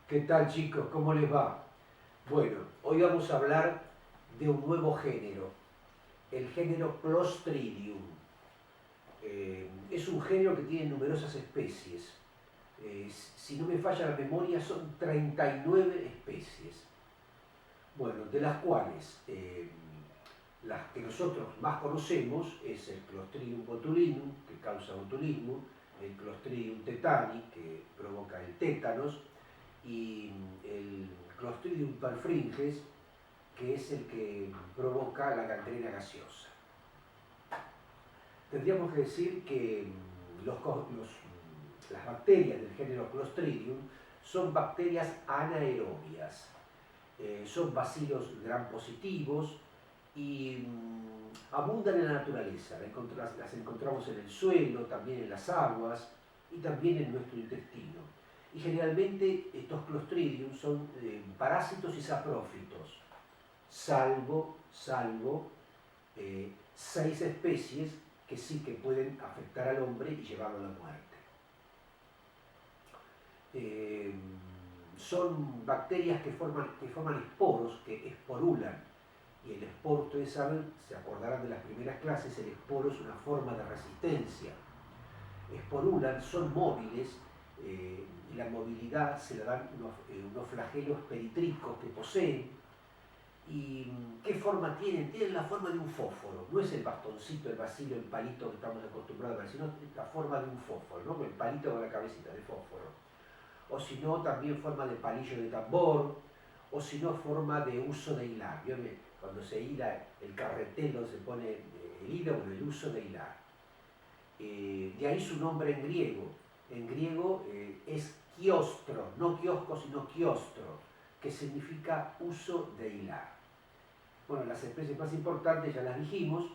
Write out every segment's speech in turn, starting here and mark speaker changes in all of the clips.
Speaker 1: ¿Qué tal, chicos? ¿Cómo les va? Bueno, hoy vamos a hablar de un nuevo género, el género Clostridium. Es un género que tiene numerosas especies. Si no me falla la memoria, son 39 especies. Bueno, de las cuales las que nosotros más conocemos es el Clostridium botulinum, que causa botulismo, el Clostridium tetani, que provoca el tétanos, y el Clostridium perfringens, que es el que provoca la gangrena gaseosa. Tendríamos que decir que las bacterias del género Clostridium son bacterias anaerobias, son bacilos gram positivos y abundan en la naturaleza. Las encontramos en el suelo, también en las aguas y también en nuestro intestino. Y generalmente estos Clostridium son parásitos y saprófitos, salvo 6 especies que sí que pueden afectar al hombre y llevarlo a la muerte. Son bacterias que forman esporos, que esporulan. Y el esporo, ustedes saben, se acordarán de las primeras clases, el esporo es una forma de resistencia. Esporulan, son móviles, y la movilidad se la dan unos flagelos peritricos que poseen. ¿Y qué forma tienen? Tienen la forma de un fósforo. No es el bastoncito, el bacilo, el palito que estamos acostumbrados a ver, sino la forma de un fósforo, ¿no? El palito con la cabecita de fósforo. O si no, también forma de palillo de tambor, o si no, forma de uso de hilar. Cuando se hila el carretelo, se pone el hilo, bueno, el uso de hilar. De ahí su nombre en griego. En griego es kiostro, no kiosco, sino kiostro, que significa uso de hilar. Bueno, las especies más importantes ya las dijimos,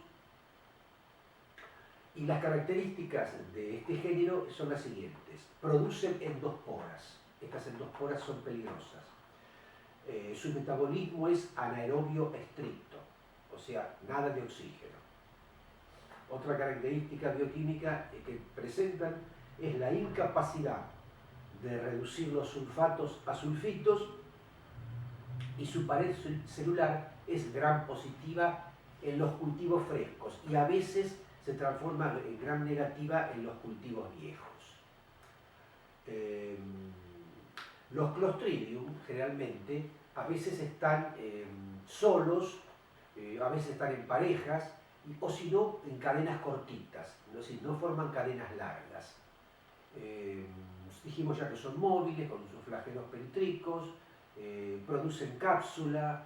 Speaker 1: y las características de este género son las siguientes. Producen endosporas. Estas endosporas son peligrosas. Su metabolismo es anaerobio estricto, o sea, nada de oxígeno. Otra característica bioquímica que presentan es la incapacidad de reducir los sulfatos a sulfitos, y su pared celular es gram positiva en los cultivos frescos y a veces se transforma en gram negativa en los cultivos viejos. Los Clostridium generalmente a veces están solos, a veces están en parejas, o si no, en cadenas cortitas, no forman cadenas largas. Dijimos ya que son móviles, con sus flagelos peritricos, producen cápsula,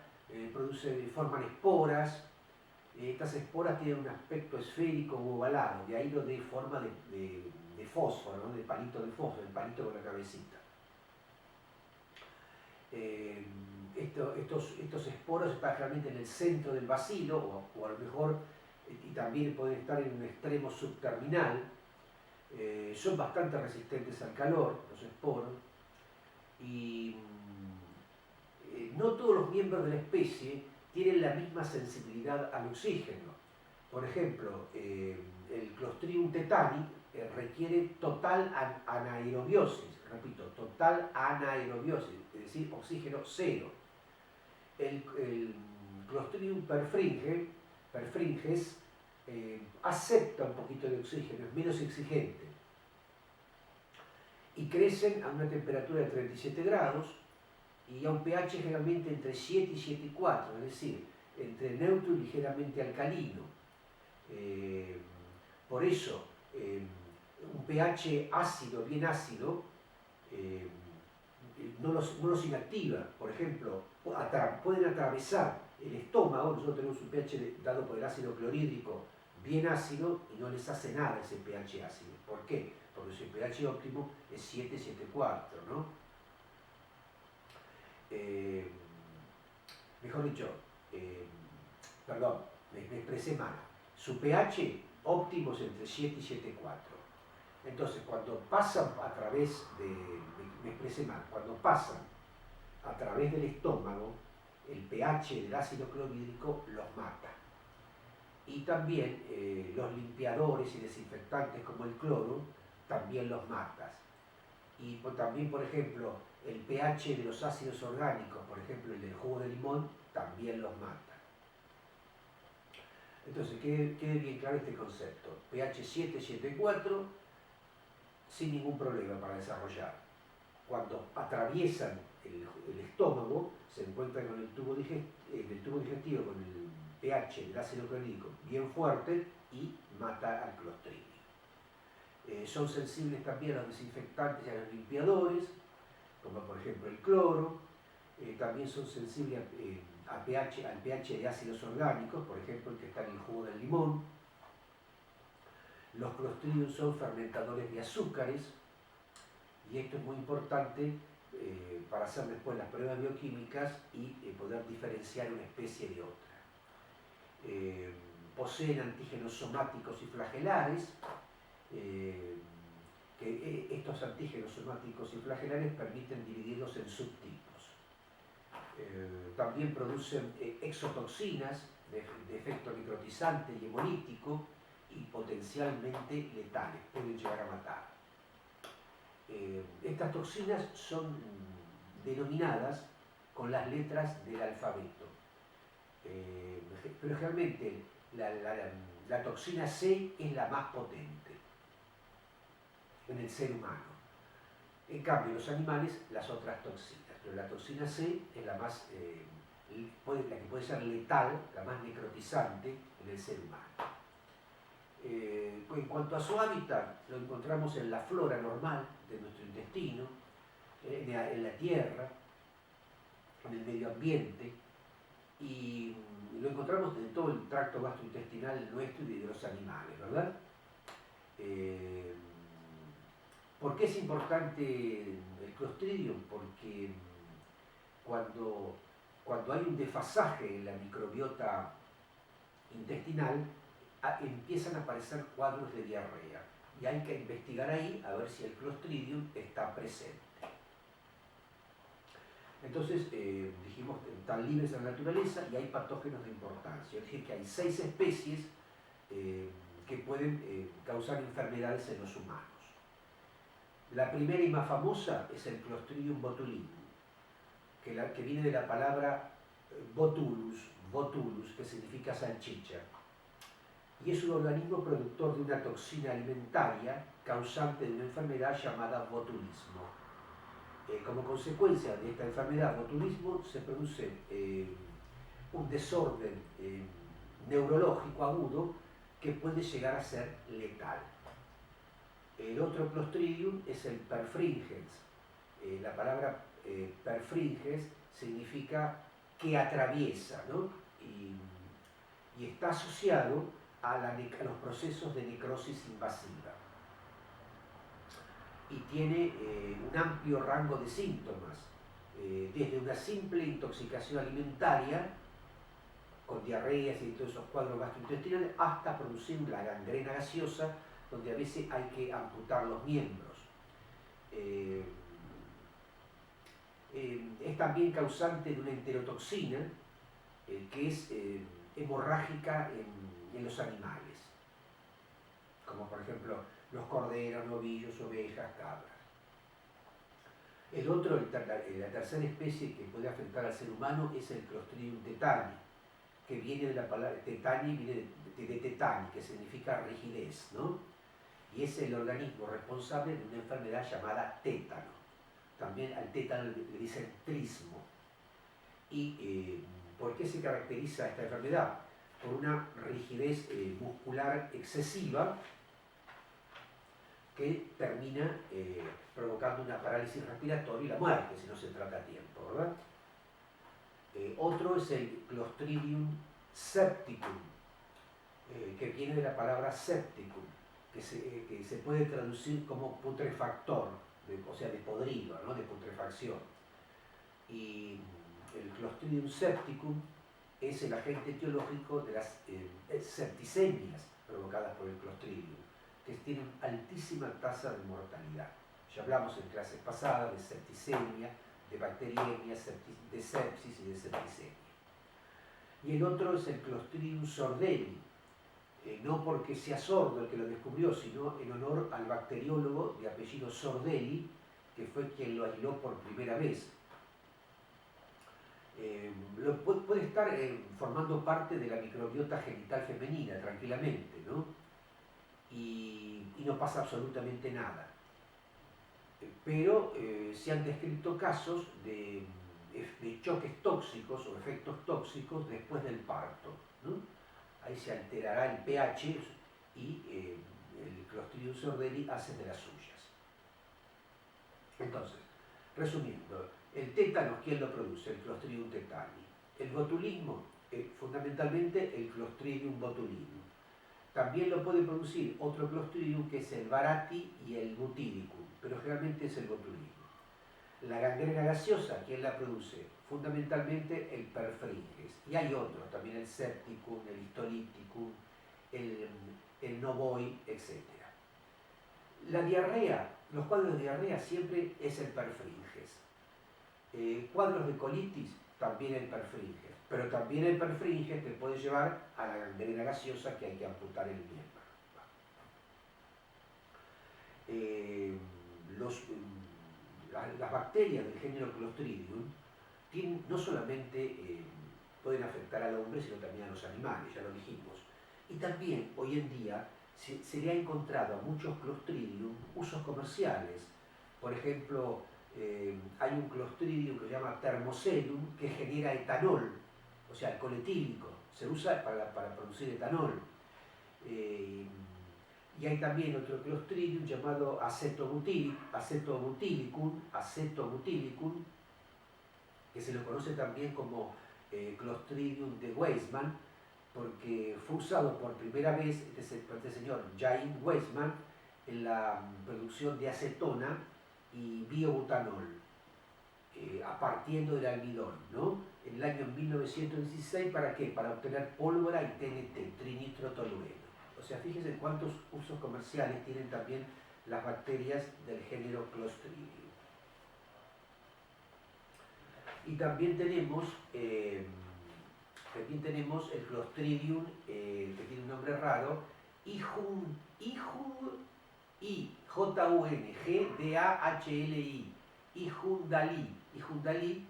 Speaker 1: forman esporas. Estas esporas tienen un aspecto esférico o ovalado, de ahí lo de forma de fósforo, ¿no? De palito de fósforo, el palito con la cabecita. Estos esporos están generalmente en el centro del bacilo, o a lo mejor, y también pueden estar en un extremo subterminal. Son bastante resistentes al calor, los esporos, y no todos los miembros de la especie tienen la misma sensibilidad al oxígeno. Por ejemplo, el Clostridium tetani requiere total anaerobiosis, repito, total anaerobiosis, es decir, oxígeno cero. El Clostridium perfringens acepta un poquito de oxígeno, es menos exigente. Y crecen a una temperatura de 37 grados y a un pH generalmente entre 7 y 7,4, es decir, entre neutro y ligeramente alcalino. Por eso, un pH ácido, bien ácido, no los inactiva. Por ejemplo, pueden atravesar el estómago. Nosotros tenemos un pH dado por el ácido clorhídrico bien ácido y no les hace nada ese pH ácido. ¿Por qué? Porque su pH óptimo es 7, 7,4, ¿no? Mejor dicho, perdón, me expresé mal. Su pH óptimo es entre 7 y 7,4. Entonces, cuando pasan a través me expresé mal, cuando pasan a través del estómago, el pH del ácido clorhídrico los mata. Y también los limpiadores y desinfectantes como el cloro también los matan. Y también, por ejemplo, El pH de los ácidos orgánicos, por ejemplo el del jugo de limón, también los mata. Entonces, quede bien claro este concepto. pH 7, 7,4, sin ningún problema para desarrollar. Cuando atraviesan el estómago, se encuentran con el tubo digestivo con el pH del ácido clorhídrico bien fuerte y mata al Clostridium. Son sensibles también a los desinfectantes y a los limpiadores, como por ejemplo el cloro. También son sensibles al pH de ácidos orgánicos, por ejemplo el que está en el jugo del limón. Los Clostridium son fermentadores de azúcares, y esto es muy importante para hacer después las pruebas bioquímicas y poder diferenciar una especie de otra. Poseen antígenos somáticos y flagelares, que estos antígenos somáticos y flagelares permiten dividirlos en subtipos. También producen exotoxinas de efecto necrotizante y hemolítico y potencialmente letales, pueden llegar a matar. Estas toxinas son denominadas con las letras del alfabeto, pero realmente la toxina C es la más potente en el ser humano. En cambio, en los animales, las otras toxinas, pero la toxina C es la más, la que puede ser letal, la más necrotizante en el ser humano. En cuanto a su hábitat, lo encontramos en la flora normal de nuestro intestino, en la tierra, en el medio ambiente, y lo encontramos en todo el tracto gastrointestinal nuestro y de los animales, ¿verdad? ¿Por qué es importante el Clostridium? Porque cuando hay un desfasaje en la microbiota intestinal, empiezan a aparecer cuadros de diarrea, y hay que investigar ahí a ver si el Clostridium está presente. Entonces, dijimos, están libres en la naturaleza y hay patógenos de importancia. Es decir, que hay 6 especies que pueden causar enfermedades en los humanos. La primera y más famosa es el Clostridium botulinum, que viene de la palabra botulus, que significa salchicha. Y es un organismo productor de una toxina alimentaria causante de una enfermedad llamada botulismo. Como consecuencia de esta enfermedad, botulismo, se produce un desorden neurológico agudo que puede llegar a ser letal. El otro Clostridium es el perfringens. La palabra perfringens significa que atraviesa, ¿no? Y está asociado a los procesos de necrosis invasiva. Y tiene un amplio rango de síntomas, desde una simple intoxicación alimentaria, con diarreas y todos esos cuadros gastrointestinales, hasta producir la gangrena gaseosa, donde a veces hay que amputar los miembros. Es también causante de una enterotoxina, que es hemorrágica en los animales, como por ejemplo los corderos, novillos, ovejas, cabras. El otro, la tercera especie que puede afectar al ser humano es el Clostridium tetani, que viene de la palabra tetani, viene de tetani, que significa rigidez, ¿no? Y es el organismo responsable de una enfermedad llamada tétano. También al tétano le dicen trismo. ¿Y por qué se caracteriza esta enfermedad? Por una rigidez muscular excesiva que termina provocando una parálisis respiratoria y la muerte si no se trata a tiempo, ¿verdad? Otro es el Clostridium septicum, que viene de la palabra septicum, que se puede traducir como putrefactor, o sea, de podrido, ¿no? De putrefacción. Y el Clostridium septicum es el agente etiológico de las septicemias provocadas por el Clostridium, que tienen altísima tasa de mortalidad. Ya hablamos en clases pasadas de septicemia, de bacteriemia, de sepsis y de septicemia. Y el otro es el Clostridium sordelli, no porque sea sordo el que lo descubrió, sino en honor al bacteriólogo de apellido Sordelli, que fue quien lo aisló por primera vez. Puede estar formando parte de la microbiota genital femenina tranquilamente, ¿no? Y no pasa absolutamente nada. Pero se han descrito casos de choques tóxicos o efectos tóxicos después del parto, ¿no? Ahí se alterará el pH y el Clostridium sordeli hace de las suyas. Entonces, resumiendo, el tétano, ¿quién lo produce? El Clostridium tetani. El botulismo, fundamentalmente el Clostridium botulinum. También lo puede producir otro Clostridium que es el Barati y el Butylicum, pero generalmente es el botulismo. La gangrena gaseosa, ¿quién la produce? Fundamentalmente el Perfringens. Y hay otros, también el Septicum, el Histolyticum, el Novoi, etc. La diarrea, los cuadros de diarrea siempre es el Perfringens. Cuadros de colitis, también el Perfringens. Pero también el Perfringens te puede llevar a la gangrena gaseosa que hay que amputar el miembro. Las bacterias del género Clostridium no solamente pueden afectar al hombre, sino también a los animales, ya lo dijimos. Y también, hoy en día, se le ha encontrado a muchos Clostridium usos comerciales. Por ejemplo, hay un Clostridium que se llama Thermoselum, que genera etanol, o sea, alcohol etílico. Se usa para producir etanol. Y hay también otro Clostridium llamado acetobutylicum, que se lo conoce también como Clostridium de Weismann, porque fue usado por primera vez este señor Jaime Weismann en la producción de acetona y biobutanol, partiendo del almidón, ¿no? En el año 1916, ¿para qué? Para obtener pólvora y TNT, trinitrotolueno. O sea, fíjense cuántos usos comerciales tienen también las bacterias del género Clostridium. Y también tenemos el Clostridium, que tiene un nombre raro, Ijundali,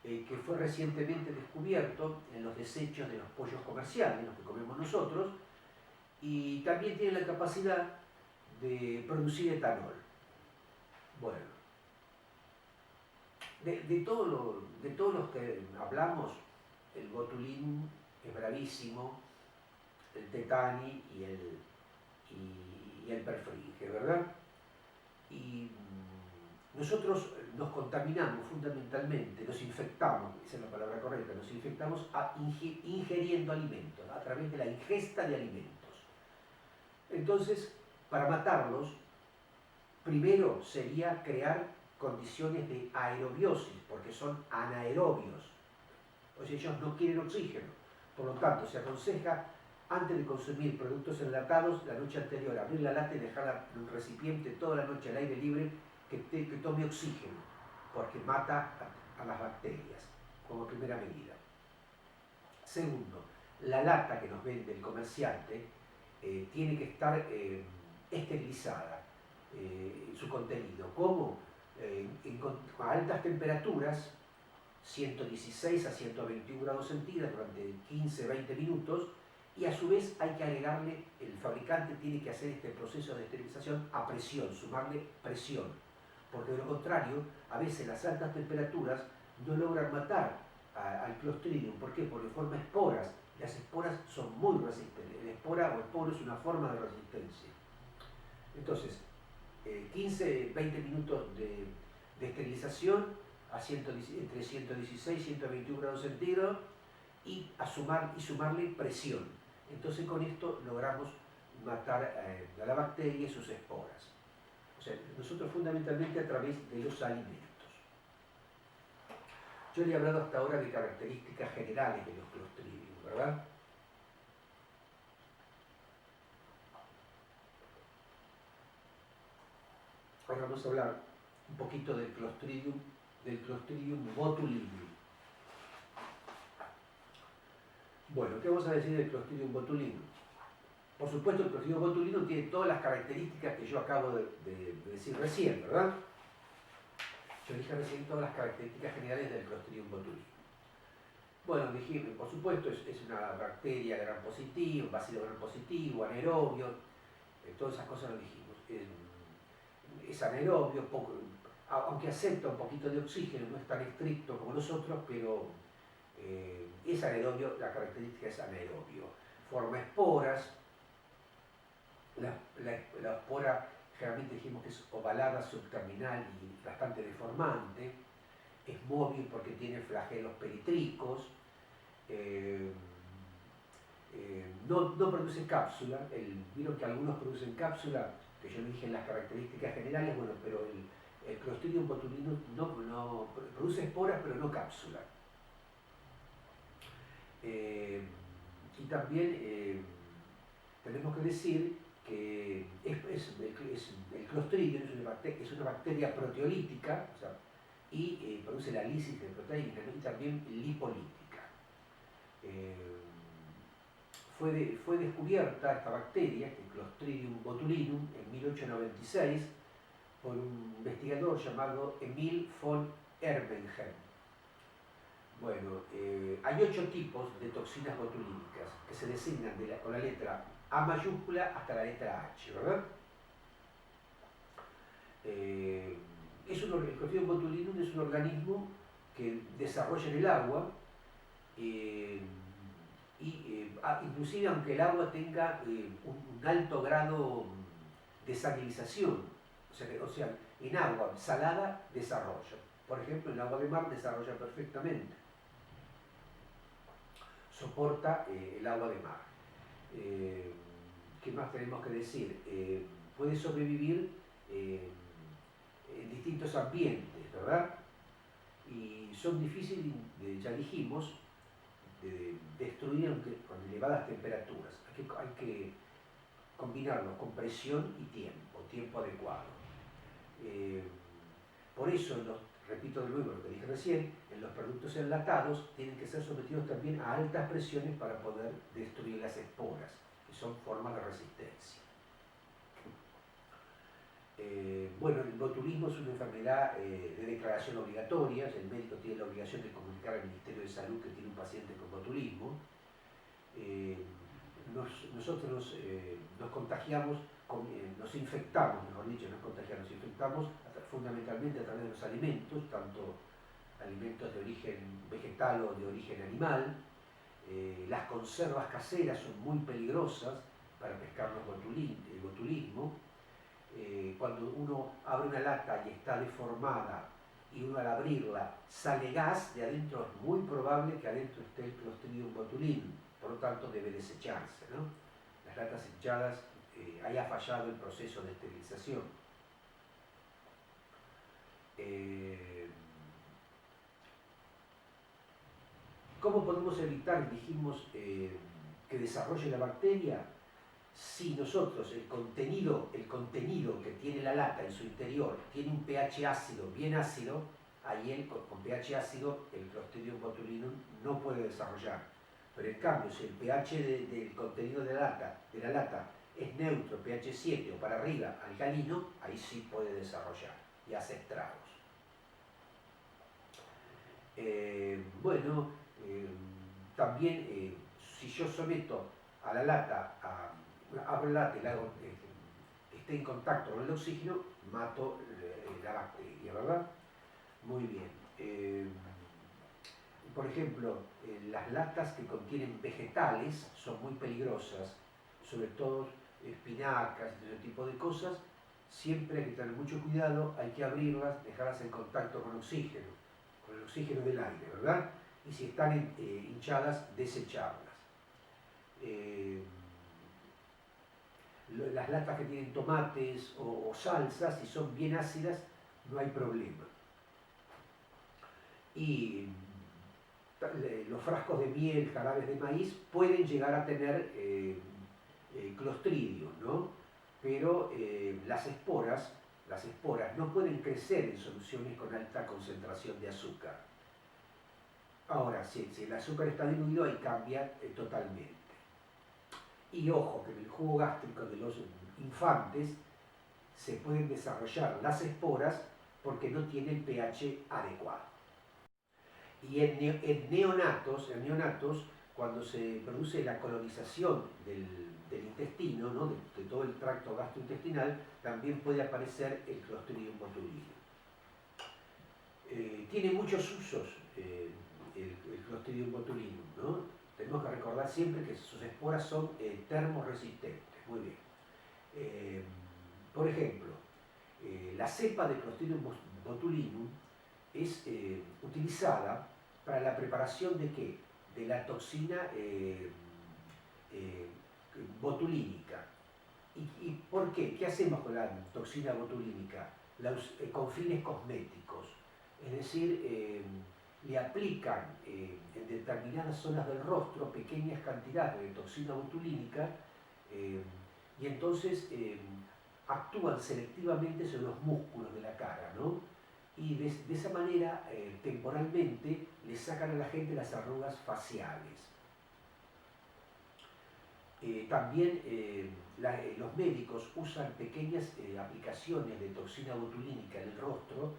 Speaker 1: que fue recientemente descubierto en los desechos de los pollos comerciales, los que comemos nosotros, y también tiene la capacidad de producir etanol. Bueno, de todos los que hablamos, el botulismo es bravísimo, el tetani y el Perfringens, ¿verdad? Y nosotros nos contaminamos fundamentalmente, nos infectamos, esa es la palabra correcta, nos infectamos ingiriendo alimentos, a través de la ingesta de alimentos. Entonces, para matarlos, primero sería crear condiciones de aerobiosis, porque son anaerobios, o sea, ellos no quieren oxígeno. Por lo tanto, se aconseja, antes de consumir productos enlatados, la noche anterior abrir la lata y dejarla en un recipiente toda la noche al aire libre que tome oxígeno, porque mata a las bacterias, como primera medida. Segundo, la lata que nos vende el comerciante tiene que estar esterilizada, su contenido. ¿Cómo? A altas temperaturas, 116 a 121 grados centígrados durante 15-20 minutos, y a su vez hay que agregarle, el fabricante tiene que hacer este proceso de esterilización a presión, sumarle presión, porque de lo contrario, a veces las altas temperaturas no logran matar al Clostridium. ¿Por qué? Porque forma esporas. Las esporas son muy resistentes. La espora o esporo es una forma de resistencia. Entonces, 15-20 minutos de esterilización entre 116 y 121 grados centígrados y sumarle presión. Entonces con esto logramos matar a la bacteria y sus esporas. O sea, nosotros fundamentalmente a través de los alimentos. Yo le he hablado hasta ahora de características generales de los Clostridium, ¿verdad? Ahora vamos a hablar un poquito del Clostridium botulinum. Bueno, ¿qué vamos a decir del Clostridium botulinum? Por supuesto, el Clostridium botulinum tiene todas las características que yo acabo de decir recién, ¿verdad? Yo dije recién todas las características generales del Clostridium botulinum. Bueno, dije, por supuesto, es una bacteria gram positivo, bacilo gram positivo, anaerobio, todas esas cosas lo dijimos. Es anaerobio, aunque acepta un poquito de oxígeno, no es tan estricto como nosotros, pero es anaerobio, la característica es anaerobio. Forma esporas, la espora generalmente dijimos que es ovalada, subterminal y bastante deformante. Es móvil porque tiene flagelos peritricos. No produce cápsula. Vieron que algunos producen cápsula, que yo dije en las características generales, bueno, pero el Clostridium botulinum no produce esporas, pero no cápsula. Y también tenemos que decir que el Clostridium es una bacteria proteolítica, o sea, y produce la lisis de proteínas, ¿no? Y también lipolítica. Fue descubierta esta bacteria, el Clostridium botulinum, en 1896 por un investigador llamado Emil von Erbenheim. Bueno, hay 8 tipos de toxinas botulínicas que se designan con la letra A mayúscula hasta la letra H, ¿verdad? El Clostridium botulinum es un organismo que desarrolla en el agua inclusive aunque el agua tenga un alto grado de salinización, o sea, en agua salada desarrolla. Por ejemplo, en agua de mar desarrolla perfectamente. Soporta el agua de mar. ¿Qué más tenemos que decir? Puede sobrevivir en distintos ambientes, ¿verdad? Y son difíciles, ya dijimos, de destruir con elevadas temperaturas. Hay que combinarlo con presión y tiempo adecuado. Por eso, repito de nuevo lo que dije recién, en los productos enlatados tienen que ser sometidos también a altas presiones para poder destruir las esporas, que son formas de resistencia. Bueno, el botulismo es una enfermedad de declaración obligatoria. El médico tiene la obligación de comunicar al Ministerio de Salud que tiene un paciente con botulismo. Nosotros nos contagiamos, nos infectamos, mejor dicho, nos infectamos fundamentalmente a través de los alimentos, tanto alimentos de origen vegetal o de origen animal. Las conservas caseras son muy peligrosas para pescar el botulismo. Cuando uno abre una lata y está deformada y uno al abrirla sale gas de adentro, es muy probable que adentro esté el Clostridium botulinum, por lo tanto debe desecharse, ¿no? Las latas echadas haya fallado el proceso de esterilización. ¿Cómo podemos evitar, dijimos, que desarrolle la bacteria? Si nosotros el contenido que tiene la lata en su interior tiene un pH ácido, bien ácido, ahí con pH ácido el Clostridium botulinum no puede desarrollar. Pero en cambio, si el pH del contenido de la lata es neutro, pH 7 o para arriba, alcalino, ahí sí puede desarrollar y hace estragos. También si yo someto a la lata abro la lata y la hago esté en contacto con el oxígeno, mato la bacteria, ¿verdad? Muy bien. Por ejemplo, las latas que contienen vegetales son muy peligrosas, sobre todo espinacas y ese tipo de cosas. Siempre hay que tener mucho cuidado, hay que abrirlas, dejarlas en contacto con el oxígeno del aire, ¿verdad? Y si están hinchadas, desecharlas. Las latas que tienen tomates o salsas, si son bien ácidas, no hay problema. Y los frascos de miel, jarabes de maíz, pueden llegar a tener Clostridium, ¿no? Pero las esporas no pueden crecer en soluciones con alta concentración de azúcar. Ahora, si el azúcar está diluido, ahí cambia totalmente. Y ojo, que en el jugo gástrico de los infantes se pueden desarrollar las esporas porque no tiene el pH adecuado. Y en neonatos, cuando se produce la colonización del intestino, ¿no? de todo el tracto gastrointestinal, también puede aparecer el Clostridium botulinum. Tiene muchos usos el Clostridium botulinum, ¿no? Tenemos que recordar siempre que sus esporas son termoresistentes. Muy bien. Por ejemplo, la cepa de Clostridium botulinum es utilizada para la preparación de ¿qué? De la toxina botulínica. ¿Y por qué? ¿Qué hacemos con la toxina botulínica? Con fines cosméticos. Es decir, le aplican en determinadas zonas del rostro pequeñas cantidades de toxina botulínica y entonces actúan selectivamente sobre los músculos de la cara, ¿no? Y de esa manera, temporalmente, le sacan a la gente las arrugas faciales. También los médicos usan pequeñas aplicaciones de toxina botulínica en el rostro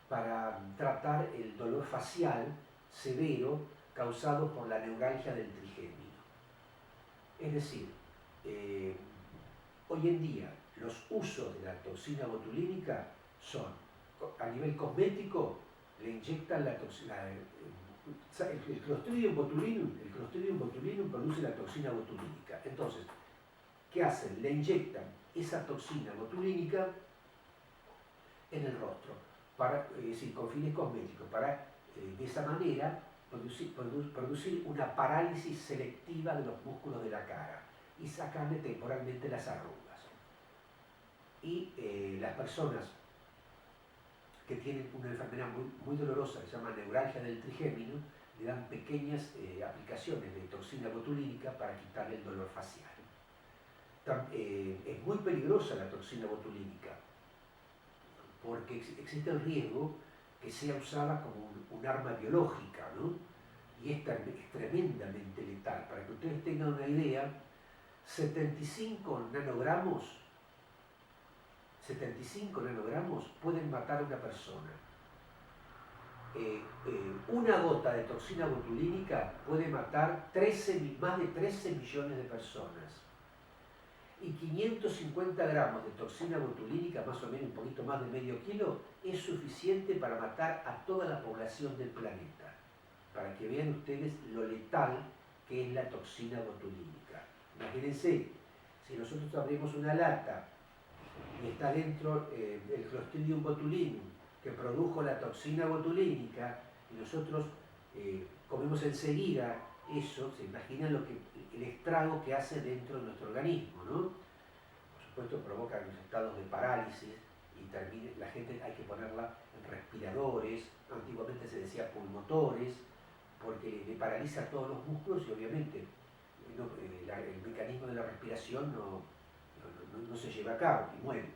Speaker 1: para tratar el dolor facial severo causado por la neuralgia del trigémino. Es decir, hoy en día los usos de la toxina botulínica son, a nivel cosmético, le inyectan la toxina. El Clostridium botulinum produce la toxina botulínica. Entonces, ¿qué hacen? Le inyectan esa toxina botulínica en el rostro, es decir, con fines cosméticos, para de esa manera producir una parálisis selectiva de los músculos de la cara y sacarle temporalmente las arrugas. Y las personas que tienen una enfermedad muy dolorosa que se llama neuralgia del trigémino, le dan pequeñas aplicaciones de toxina botulínica para quitarle el dolor facial. Es muy peligrosa la toxina botulínica porque existe el riesgo que sea usada como un arma biológica, ¿no? Y es tremendamente letal. Para que ustedes tengan una idea, 75 nanogramos pueden matar a una persona. Una gota de toxina botulínica puede matar más de 13 millones de personas. Y 550 gramos de toxina botulínica, más o menos un poquito más de medio kilo, es suficiente para matar a toda la población del planeta. Para que vean ustedes lo letal que es la toxina botulínica. Imagínense, si nosotros abrimos una lata y está dentro el Clostridium botulinum que produjo la toxina botulínica y nosotros comemos enseguida eso, se imaginan el estrago que hace dentro de nuestro organismo, ¿no? Por supuesto provoca los estados de parálisis y la gente hay que ponerla en respiradores, antiguamente se decía pulmotores, porque le paraliza todos los músculos y obviamente el mecanismo de la respiración no se lleva a cabo y muere.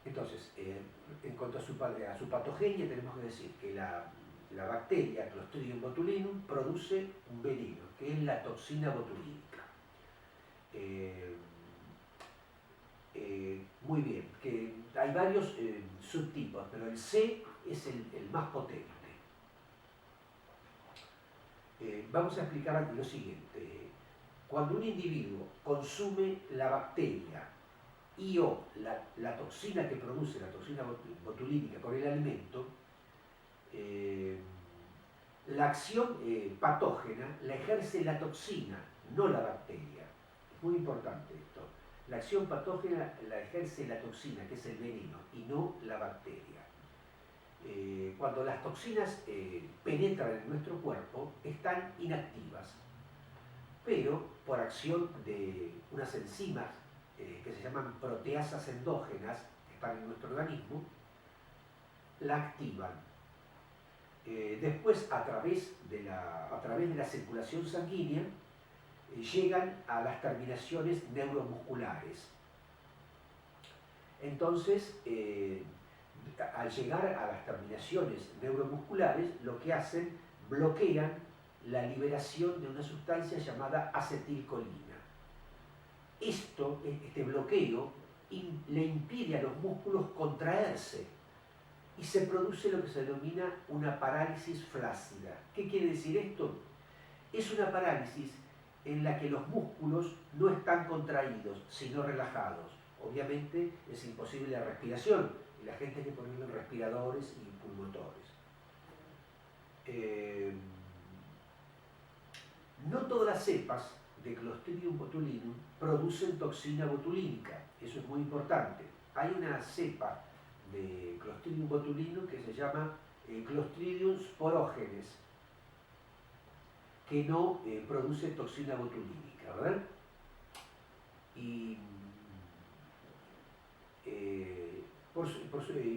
Speaker 1: Entonces, en cuanto a su patogenia, tenemos que decir que la bacteria Clostridium botulinum produce un veneno, que es la toxina botulínica. Muy bien, que hay varios subtipos, pero el C es el más potente. Vamos a explicar lo siguiente. Cuando un individuo consume la bacteria o la toxina que produce, la toxina botulínica con el alimento, la acción patógena la ejerce la toxina, no la bacteria. Es muy importante esto. La acción patógena la ejerce la toxina, que es el veneno, y no la bacteria. Cuando las toxinas penetran en nuestro cuerpo, están inactivas, pero por acción de unas enzimas que se llaman proteasas endógenas, que están en nuestro organismo, la activan. Después, a través de la circulación sanguínea, llegan a las terminaciones neuromusculares. Entonces, al llegar a las terminaciones neuromusculares, lo que hacen, bloquean la liberación de una sustancia llamada acetilcolina. Este bloqueo le impide a los músculos contraerse y se produce lo que se denomina una parálisis flácida. ¿Qué quiere decir esto? Es una parálisis en la que los músculos no están contraídos, sino relajados. Obviamente es imposible la respiración y la gente hay que ponerle respiradores y pulmotores. No todas las cepas de Clostridium botulinum producen toxina botulínica, eso es muy importante. Hay una cepa de Clostridium botulinum que se llama Clostridium sporógenes, que no produce toxina botulínica, ¿verdad? Y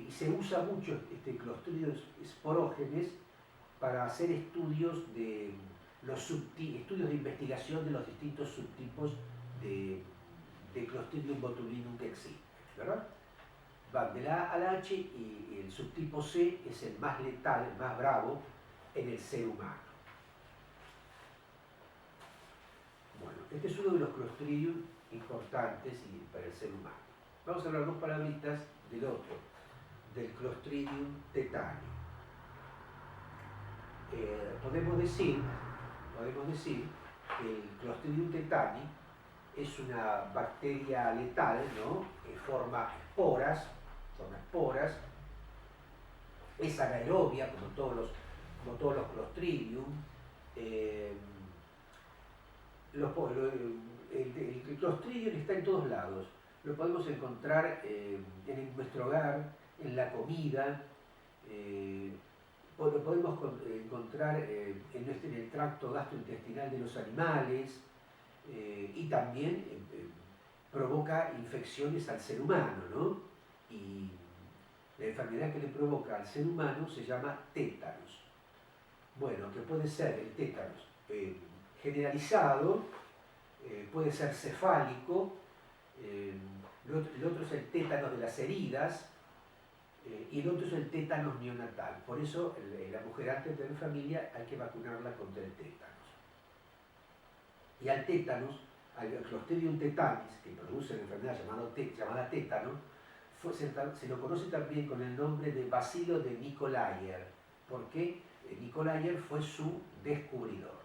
Speaker 1: se usa mucho este Clostridium sporógenes para hacer estudios de estudios de investigación de los distintos subtipos de Clostridium botulinum que existen, ¿verdad? Van de la A a la H y el subtipo C es el más letal, el más bravo en el ser humano. Bueno, este es uno de los Clostridium importantes para el ser humano. Vamos a hablar dos palabritas del otro, del Clostridium tetani. Podemos decir que el Clostridium tetani es una bacteria letal, ¿no? Que forma esporas, es anaerobia como todos los Clostridium. El Clostridium está en todos lados. Lo podemos encontrar en nuestro hogar, en la comida, lo podemos encontrar en el tracto gastrointestinal de los animales y también provoca infecciones al ser humano, ¿no? Y la enfermedad que le provoca al ser humano se llama tétanos. Bueno, que puede ser el tétanos generalizado, puede ser cefálico, el otro es el tétanos de las heridas, y el otro es el tétanos neonatal. Por eso la mujer antes de tener familia hay que vacunarla contra el tétanos. Y al tétanos, al Clostridium tetanis, que produce la enfermedad llamada tétano, se lo conoce también con el nombre de bacilo de Nicolaier, porque Nicolaier fue su descubridor.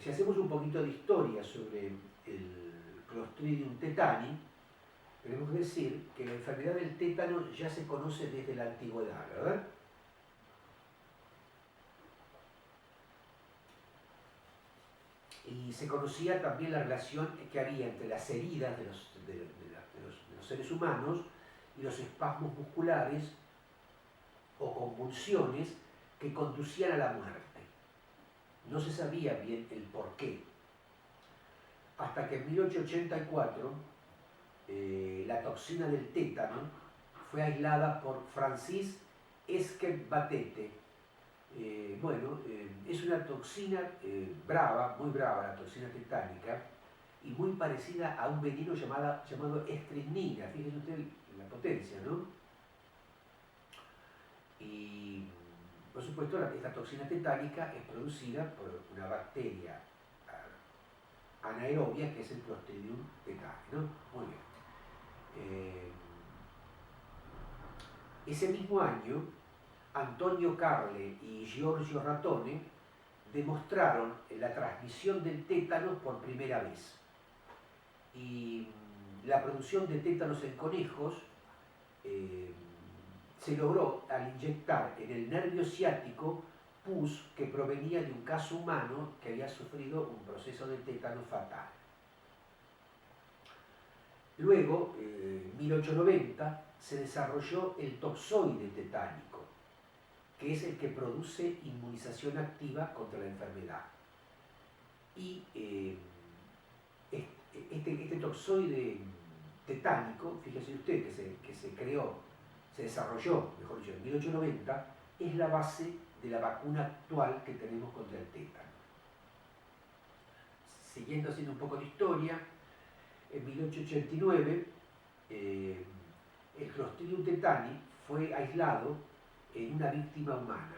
Speaker 1: Si hacemos un poquito de historia sobre el Clostridium tetani, tenemos que decir que la enfermedad del tétano ya se conoce desde la antigüedad, ¿verdad? Y se conocía también la relación que había entre las heridas de los seres humanos y los espasmos musculares o convulsiones que conducían a la muerte. No se sabía bien el porqué. Hasta que en 1884 la toxina del tétano fue aislada por Francis Esquet-Batete. Es una toxina brava, muy brava la toxina tetánica, y muy parecida a un veneno llamado estrinina. Fíjense ustedes la potencia, ¿no? Y por supuesto esta toxina tetánica es producida por una bacteria anaerobia que es el Clostridium tetani, ¿no? Muy bien. Ese mismo año, Antonio Carle y Giorgio Ratone demostraron la transmisión del tétano por primera vez. Y la producción de tétanos en conejos se logró al inyectar en el nervio ciático pus que provenía de un caso humano que había sufrido un proceso de tétano fatal. Luego, en 1890, se desarrolló el toxoide tetánico, que es el que produce inmunización activa contra la enfermedad. Y este toxoide tetánico, fíjese usted que se desarrolló, mejor dicho, en 1890, es la base de la vacuna actual que tenemos contra el tétano. Siguiendo haciendo un poco de historia, en 1889 el Clostridium tetani fue aislado en una víctima humana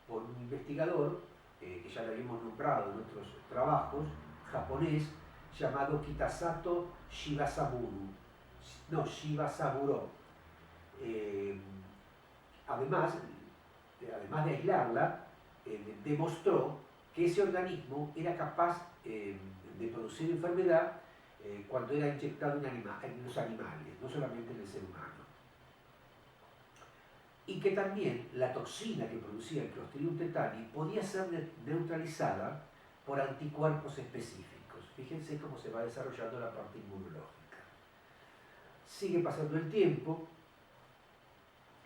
Speaker 1: por un investigador que ya lo habíamos nombrado en otros trabajos, japonés, llamado Kitasato Shibasaburo. Además de aislarla, demostró que ese organismo era capaz de producir enfermedad cuando era inyectado en los animales, no solamente en el ser humano. Y que también la toxina que producía el Clostridium tetani podía ser neutralizada por anticuerpos específicos. Fíjense cómo se va desarrollando la parte inmunológica. Sigue pasando el tiempo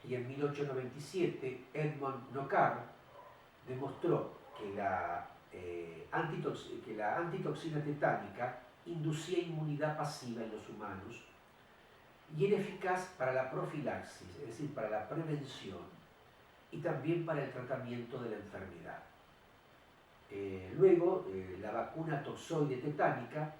Speaker 1: y en 1897 Edmond Knockar demostró que la antitoxina tetánica inducía inmunidad pasiva en los humanos y era eficaz para la profilaxis, es decir, para la prevención y también para el tratamiento de la enfermedad. Luego, la vacuna toxoide tetánica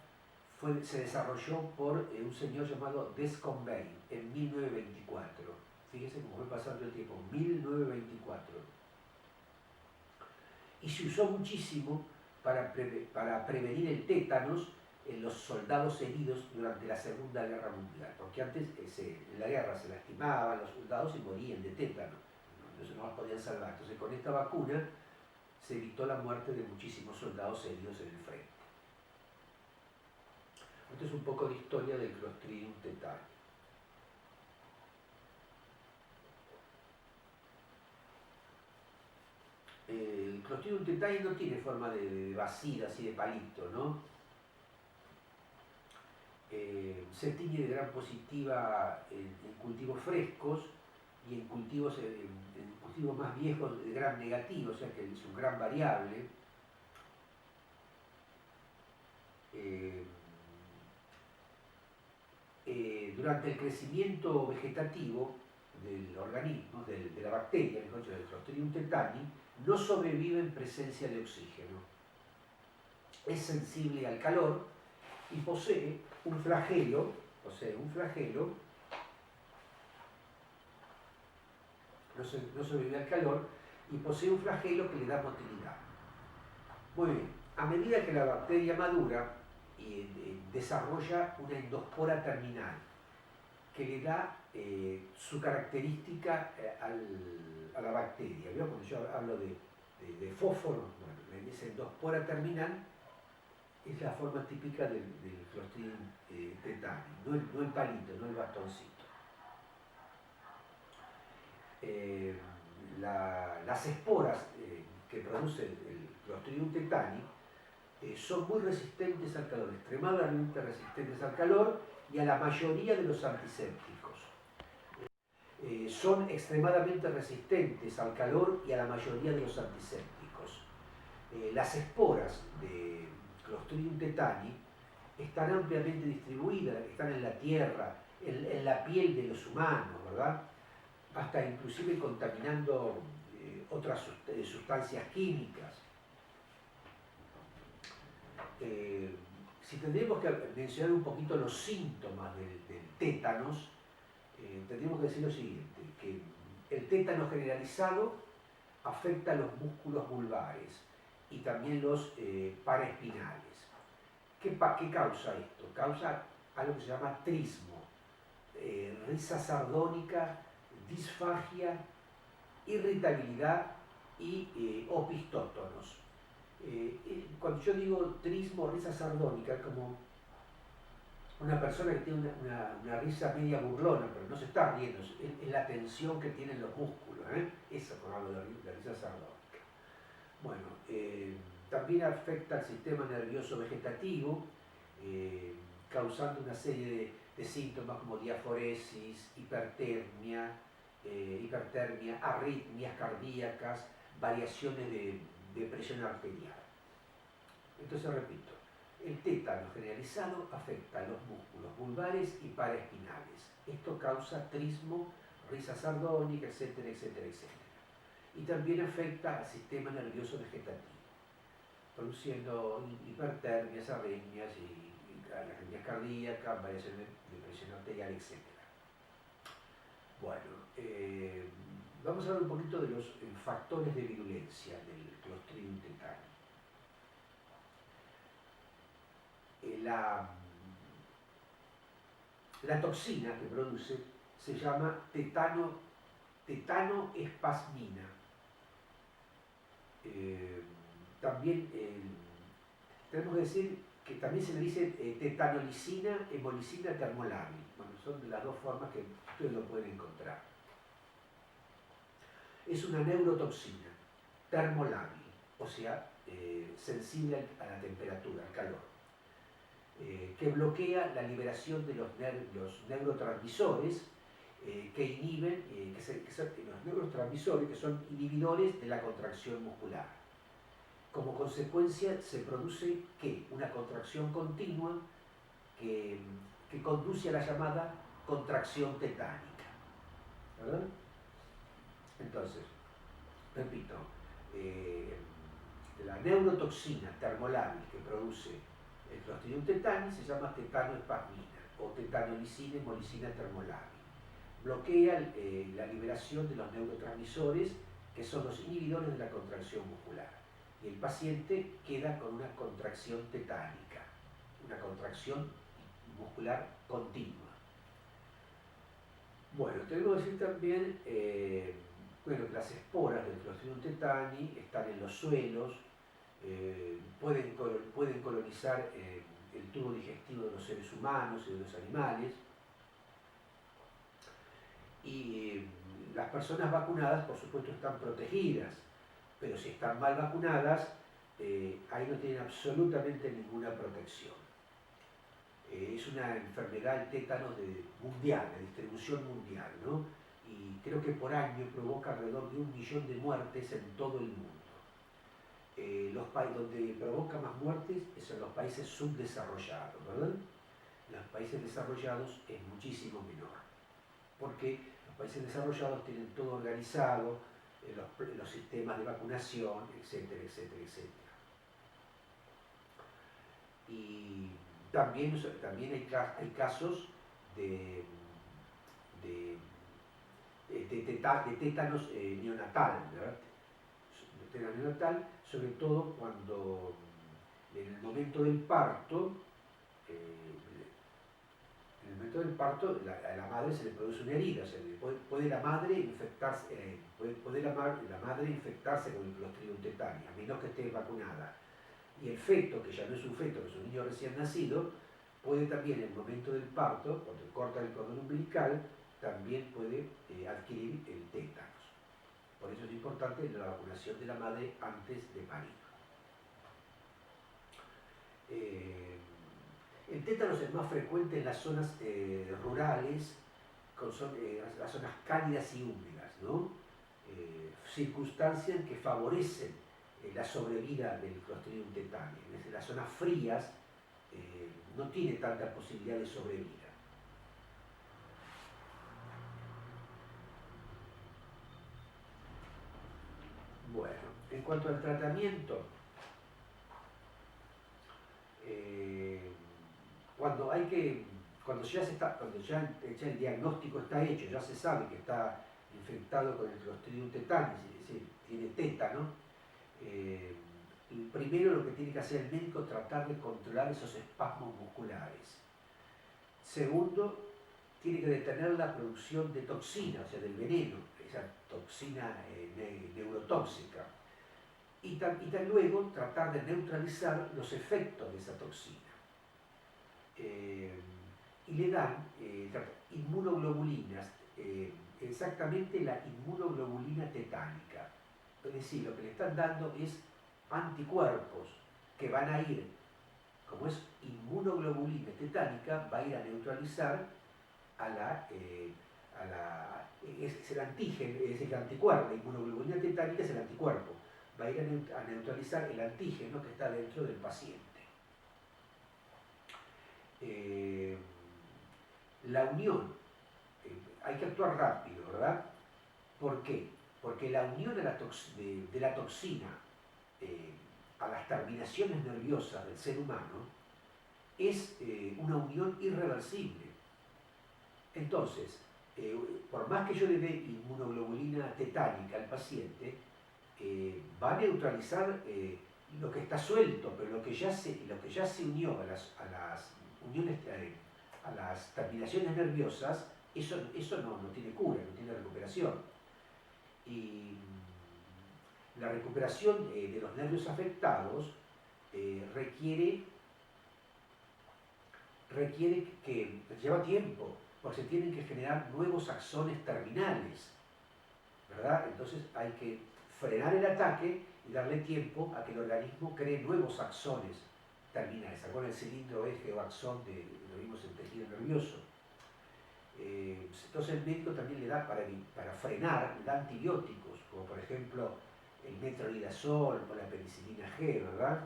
Speaker 1: se desarrolló por un señor llamado Descombey en 1924. Fíjense cómo fue pasando el tiempo, 1924. Y se usó muchísimo para prevenir el tétanos en los soldados heridos durante la Segunda Guerra Mundial, porque antes en la guerra se lastimaban los soldados y morían de tétano, no los podían salvar. Entonces con esta vacuna se evitó la muerte de muchísimos soldados heridos en el frente. Esto es un poco de historia del Clostridium tetani. El Clostridium tetani no tiene forma de vasija, así de palito, ¿no? Se tiñe de gran positiva en cultivos frescos y en cultivos más viejos de gran negativo, o sea que es un gran variable. Durante el crecimiento vegetativo del organismo, de la bacteria, del Clostridium tetani, no sobrevive en presencia de oxígeno. Es sensible al calor y posee un flagelo, no sobrevive al calor y posee un flagelo que le da motilidad. Muy bien, a medida que la bacteria madura, desarrolla una endospora terminal que le da su característica a la bacteria. ¿Vio? Cuando yo hablo de fósforo, bueno, en esa endospora terminal es la forma típica del Clostridium tetani, no el palito, no el bastoncito. Las esporas que produce el Clostridium tetani son muy resistentes al calor, extremadamente resistentes al calor y a la mayoría de los antisépticos. Son extremadamente resistentes al calor y a la mayoría de los antisépticos. Las esporas de Clostridium tetani están ampliamente distribuidas, están en la tierra, en la piel de los humanos, ¿verdad? Hasta inclusive contaminando otras sustancias químicas. Si tendríamos que mencionar un poquito los síntomas del tétanos, tendríamos que decir lo siguiente, que el tétano generalizado afecta a los músculos vulvares y también los paraespinales. ¿Qué causa esto? Causa algo que se llama trismo, risa sardónica, disfagia, irritabilidad y opistótonos. Cuando yo digo trismo, risa sardónica, es como una persona que tiene una risa media burlona, pero no se está riendo, es la tensión que tienen los músculos, eso con algo de risa sardónica. Bueno, también afecta al sistema nervioso vegetativo, causando una serie de síntomas como diaforesis, hipertermia, arritmias cardíacas, variaciones de presión arterial. Entonces repito, el tétano generalizado afecta a los músculos vulvares y paraespinales. Esto causa trismo, risa sardónica, etcétera, etcétera, etcétera. Y también afecta al sistema nervioso vegetativo, produciendo hipertermias, arritmias y arritmias cardíacas, variaciones de presión arterial, etcétera. Bueno, vamos a hablar un poquito de los factores de virulencia del Clostridium tetani. la, la toxina que produce se llama tetanoespasmina. También tenemos que decir que también se le dice tetanolicina, hemolicina termolábil. Bueno, son de las dos formas que ustedes lo pueden encontrar. Es una neurotoxina termolábil, o sea, sensible a la temperatura, al calor, que bloquea la liberación de los neurotransmisores que inhiben, los neurotransmisores que son inhibidores de la contracción muscular. Como consecuencia se produce ¿qué? Una contracción continua que conduce a la llamada contracción tetánica. ¿Verdad? Entonces, repito, la neurotoxina termolábil que produce el Clostridium tetani se llama tetanoespasmina o tetanolicina, hemolicina termolábil. Bloquea la liberación de los neurotransmisores que son los inhibidores de la contracción muscular. Y el paciente queda con una contracción tetánica, una contracción muscular continua. Bueno, tenemos que decir también bueno, que las esporas del Clostridium tetani están en los suelos, pueden colonizar el tubo digestivo de los seres humanos y de los animales. Y las personas vacunadas, por supuesto, están protegidas, pero si están mal vacunadas, ahí no tienen absolutamente ninguna protección. Es una enfermedad, el tétano, mundial, de distribución mundial, ¿no? Y creo que por año provoca alrededor de 1 millón de muertes en todo el mundo. Los países donde provoca más muertes son los países subdesarrollados, ¿verdad? En los países desarrollados es muchísimo menor, porque los países desarrollados tienen todo organizado, los sistemas de vacunación, etcétera, etcétera, etcétera. Y también hay casos de tétanos neonatal, ¿verdad? De tétanos neonatal, sobre todo cuando en el momento del parto, a la madre se le produce una herida, o sea, puede la madre infectarse, puede la madre infectarse con el Clostridium tetani, a menos que esté vacunada. Y el feto, que ya no es un feto, que es un niño recién nacido, puede también en el momento del parto, cuando corta el cordón umbilical, también puede adquirir el tétanos. Por eso es importante la vacunación de la madre antes de parir. El tétanos es más frecuente en las zonas rurales, las zonas cálidas y húmedas, ¿no? Circunstancias que favorecen la sobrevida del Clostridium tetani. En las zonas frías no tiene tanta posibilidad de sobrevida. Bueno, en cuanto al tratamiento, cuando ya el diagnóstico está hecho, ya se sabe que está infectado con el Clostridium tetani, es decir, tiene tétano, primero lo que tiene que hacer el médico es tratar de controlar esos espasmos musculares. Segundo, tiene que detener la producción de toxina, o sea, del veneno, esa toxina neurotóxica. Y luego tratar de neutralizar los efectos de esa toxina. Y le dan inmunoglobulinas, exactamente la inmunoglobulina tetánica. Es decir, lo que le están dando es anticuerpos que van a ir, como es inmunoglobulina tetánica, va a ir a neutralizar es el antígeno, es el anticuerpo. La inmunoglobulina tetánica es el anticuerpo, va a ir a neutralizar el antígeno que está dentro del paciente. La unión, hay que actuar rápido, ¿verdad? ¿Por qué? Porque la unión de la toxina a las terminaciones nerviosas del ser humano es una unión irreversible. Entonces, por más que yo le dé inmunoglobulina tetánica al paciente, va a neutralizar lo que está suelto, pero lo que ya se unió a las uniones, a las terminaciones nerviosas, eso no tiene cura, no tiene recuperación. Y la recuperación de los nervios afectados requiere que lleva tiempo, porque se tienen que generar nuevos axones terminales, ¿verdad? Entonces hay que frenar el ataque y darle tiempo a que el organismo cree nuevos axones terminales. ¿Se acuerdan el cilindro eje o axón lo vimos en tejido nervioso? Entonces el médico también le da, para frenar, le da antibióticos, como por ejemplo el metronidazol o la penicilina G, ¿verdad?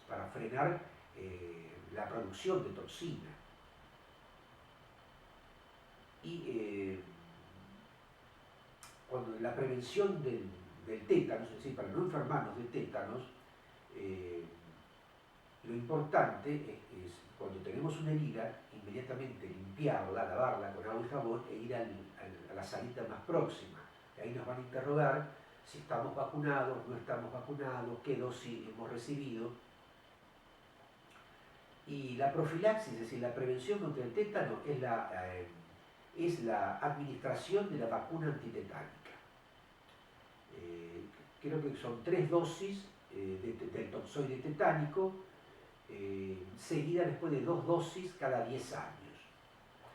Speaker 1: Para frenar la producción de toxina. Y cuando la prevención del tétanos, es decir, para no enfermarnos de tétanos, lo importante es cuando tenemos una herida, inmediatamente limpiarla, lavarla con agua y jabón e ir a la salita más próxima. Y ahí nos van a interrogar si estamos vacunados, no estamos vacunados, qué dosis hemos recibido. Y la profilaxis, es decir, la prevención contra el tétano, es la administración de la vacuna antitetánica. Creo que son 3 dosis del toxoide tetánico, seguida después de 2 dosis cada 10 años.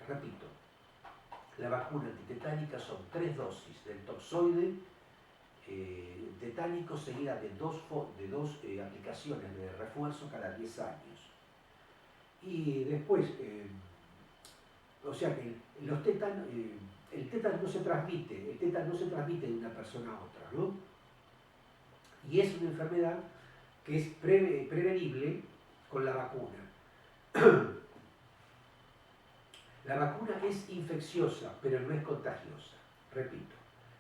Speaker 1: Repito, la vacuna antitetánica son 3 dosis del toxoide tetánico seguida de dos aplicaciones de refuerzo cada 10 años. Y después, o sea que el tétano no se transmite de una persona a otra, ¿no? Y es una enfermedad que es prevenible con la vacuna. La vacuna es infecciosa, pero no es contagiosa. Repito,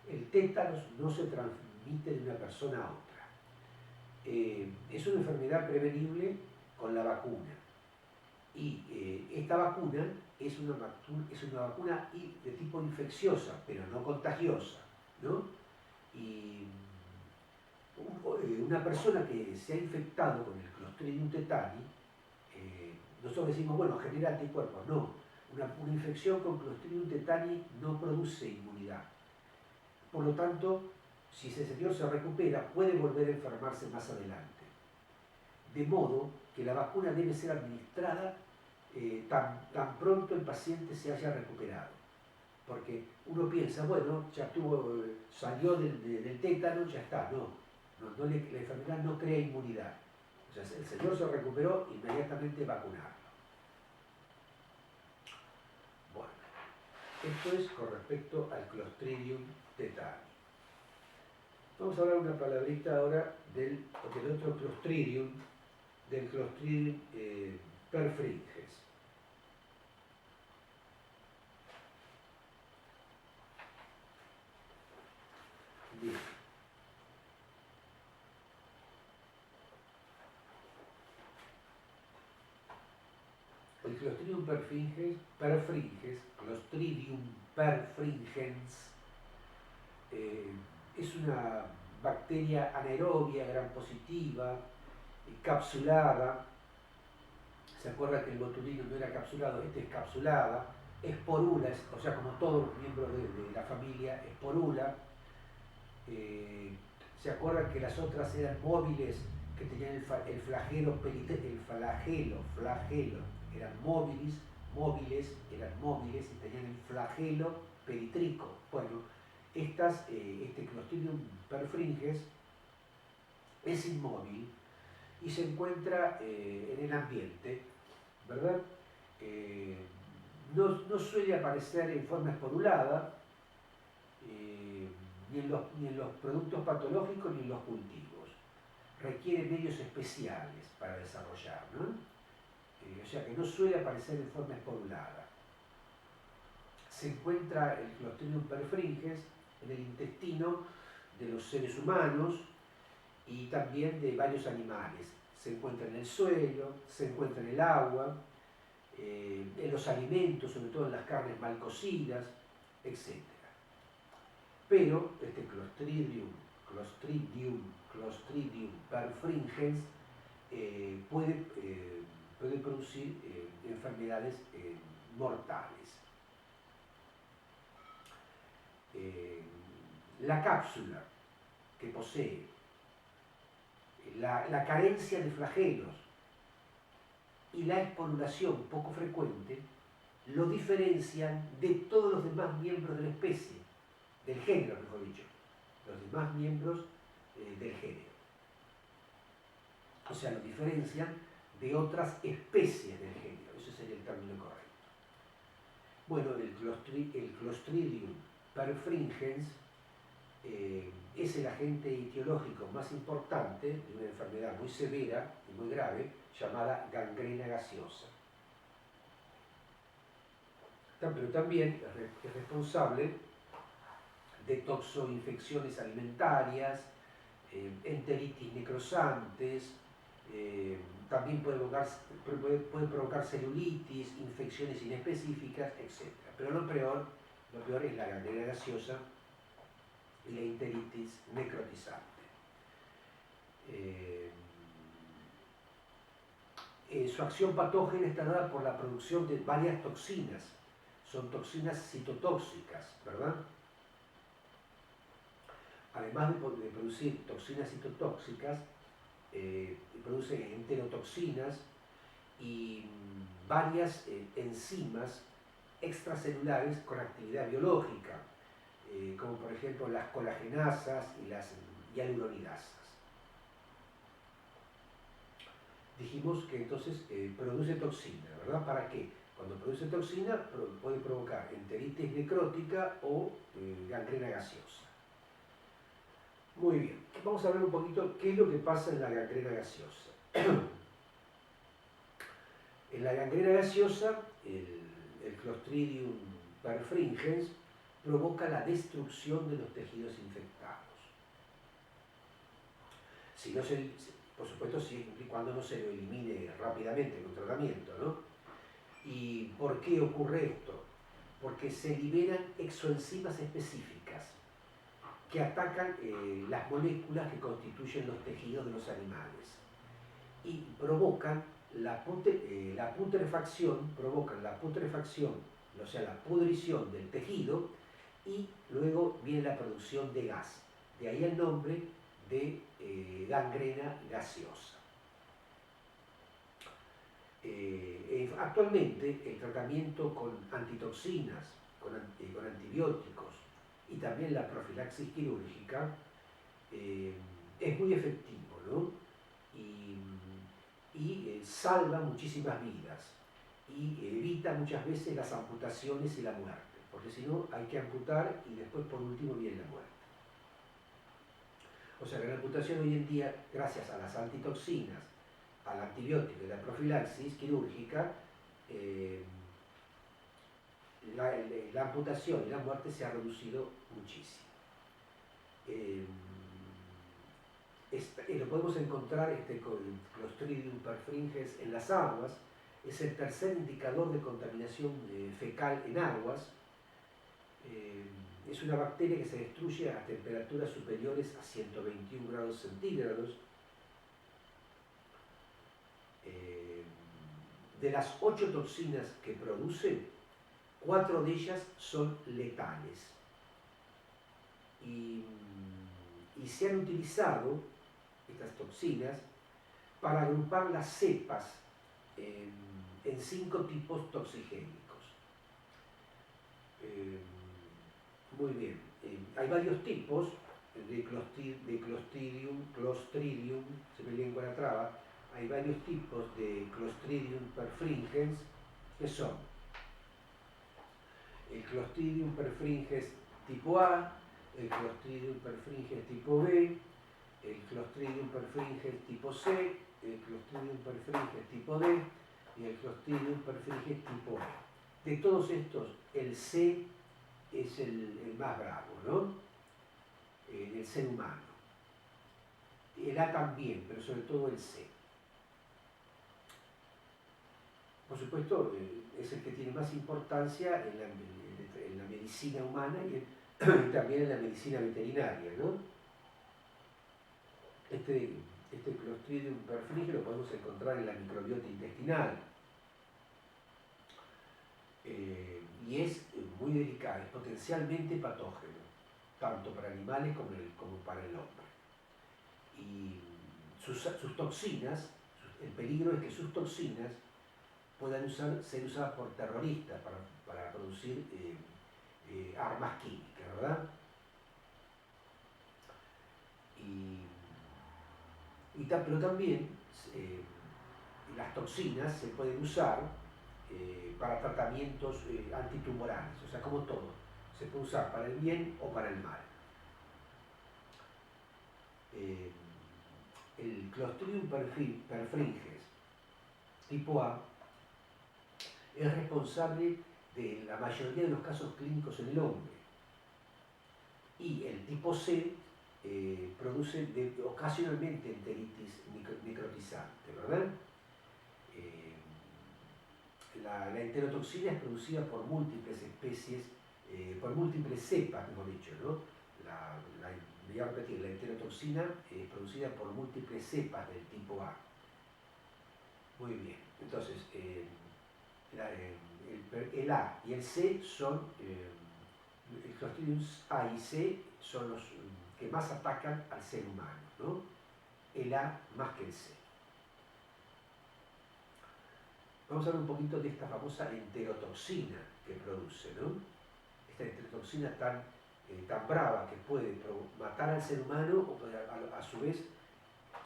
Speaker 1: el tétanos no se transmite de una persona a otra. Es una enfermedad prevenible con la vacuna. Y esta vacuna es una vacuna de tipo infecciosa, pero no contagiosa, ¿no? Y una persona que se ha infectado con el Clostridium tetani, nosotros decimos, bueno, genera anticuerpos. No, una infección con Clostridium tetani no produce inmunidad. Por lo tanto, si ese señor se recupera, puede volver a enfermarse más adelante. De modo que la vacuna debe ser administrada tan pronto el paciente se haya recuperado. Porque uno piensa, bueno, ya salió del tétano, ya está. No, la enfermedad no crea inmunidad. O sea, el señor se recuperó, inmediatamente vacunarlo. Bueno, esto es con respecto al Clostridium tetani. Vamos a hablar una palabrita ahora del otro Clostridium, del Clostridium perfringens. Bien. El Clostridium perfringens, es una bacteria anaerobia, gram positiva, capsulada. ¿Se acuerda que el botulino no era capsulado? Este es capsulada, esporula, o sea, como todos los miembros de la familia, esporula. ¿Se acuerdan que las otras eran móviles, que tenían el flagelo eran móviles y tenían el flagelo peritrico? Bueno, este Clostridium perfringens es inmóvil y se encuentra en el ambiente, ¿verdad? No suele aparecer en forma esporulada, ni en los productos patológicos ni en los cultivos. Requiere medios especiales para desarrollar, ¿no? O sea que no suele aparecer en forma esporulada. Se encuentra el Clostridium perfringens en el intestino de los seres humanos y también de varios animales. Se encuentra en el suelo, se encuentra en el agua, en los alimentos, sobre todo en las carnes mal cocidas, etc. Pero este Clostridium Clostridium perfringens, puede producir enfermedades mortales. La cápsula que posee la carencia de flagelos y la esporulación poco frecuente lo diferencian de todos los demás miembros de la especie, del género, mejor dicho, los demás miembros del género. O sea, lo diferencian de otras especies del género, ese sería el término correcto. Bueno, el Clostridium perfringens es el agente etiológico más importante de una enfermedad muy severa y muy grave llamada gangrena gaseosa. Pero también es responsable de toxoinfecciones alimentarias, enteritis necrosantes, también puede provocar celulitis, infecciones inespecíficas, etc. Pero lo peor es la gangrena gaseosa y la enteritis necrotizante. Su acción patógena está dada por la producción de varias toxinas. Son toxinas citotóxicas, ¿verdad? Además de producir toxinas citotóxicas, produce enterotoxinas y varias enzimas extracelulares con actividad biológica, como por ejemplo las colagenasas y las hialuronidasas. Dijimos que entonces produce toxina, ¿verdad? ¿Para qué? Cuando produce toxina puede provocar enteritis necrótica o gangrena gaseosa. Muy bien, vamos a ver un poquito qué es lo que pasa en la gangrena gaseosa. En la gangrena gaseosa, el Clostridium perfringens provoca la destrucción de los tejidos infectados. Por supuesto, siempre y cuando no se lo elimine rápidamente con tratamiento, ¿no? ¿Y por qué ocurre esto? Porque se liberan exoenzimas específicas que atacan las moléculas que constituyen los tejidos de los animales y provocan la putrefacción, o sea, la pudrición del tejido, y luego viene la producción de gas. De ahí el nombre de gangrena gaseosa. Actualmente el tratamiento con antitoxinas, con antibióticos y también la profilaxis quirúrgica es muy efectivo, ¿no? Y salva muchísimas vidas y evita muchas veces las amputaciones y la muerte, porque si no hay que amputar y después por último viene la muerte. O sea que la amputación hoy en día, gracias a las antitoxinas, al antibiótico y la profilaxis quirúrgica, la amputación y la muerte se ha reducido muchísimo. Lo podemos encontrar con Clostridium perfringens en las aguas. Es el tercer indicador de contaminación fecal en aguas. Es una bacteria que se destruye a temperaturas superiores a 121 grados centígrados. De las 8 toxinas que produce, 4 de ellas son letales. Y se han utilizado estas toxinas para agrupar las cepas en 5 tipos toxigénicos. Muy bien, hay varios tipos de Clostridium, se me lengua la traba, hay varios tipos de Clostridium perfringens que son el Clostridium perfringens tipo A, el Clostridium perfringens tipo B, el Clostridium perfringens tipo C, el Clostridium perfringens tipo D y el Clostridium perfringens tipo E. De todos estos, el C es el más bravo, ¿no? En el ser humano. El A también, pero sobre todo el C. Por supuesto, es el que tiene más importancia en la medicina humana y también en la medicina veterinaria, ¿no? Este, este Clostridium perfringens lo podemos encontrar en la microbiota intestinal. Y es muy delicado, es potencialmente patógeno, tanto para animales como para el hombre. Y sus toxinas, el peligro es que sus toxinas puedan ser usadas por terroristas para producir armas químicas, ¿verdad? Pero también las toxinas se pueden usar para tratamientos antitumorales, o sea, como todo, se puede usar para el bien o para el mal. El Clostridium perfringens tipo A es responsable de la mayoría de los casos clínicos en el hombre, y el tipo C produce ocasionalmente enteritis necrotizante, ¿verdad? La enterotoxina es producida por múltiples especies, por múltiples cepas, mejor dicho, ¿no? Voy a repetir, la enterotoxina es producida por múltiples cepas del tipo A. Muy bien, entonces el A y el C son, el Clostridium A y C son los que más atacan al ser humano, ¿no? El A más que el C. Vamos a hablar un poquito de esta famosa enterotoxina que produce, ¿no? Esta enterotoxina tan brava que puede matar al ser humano o puede, a su vez,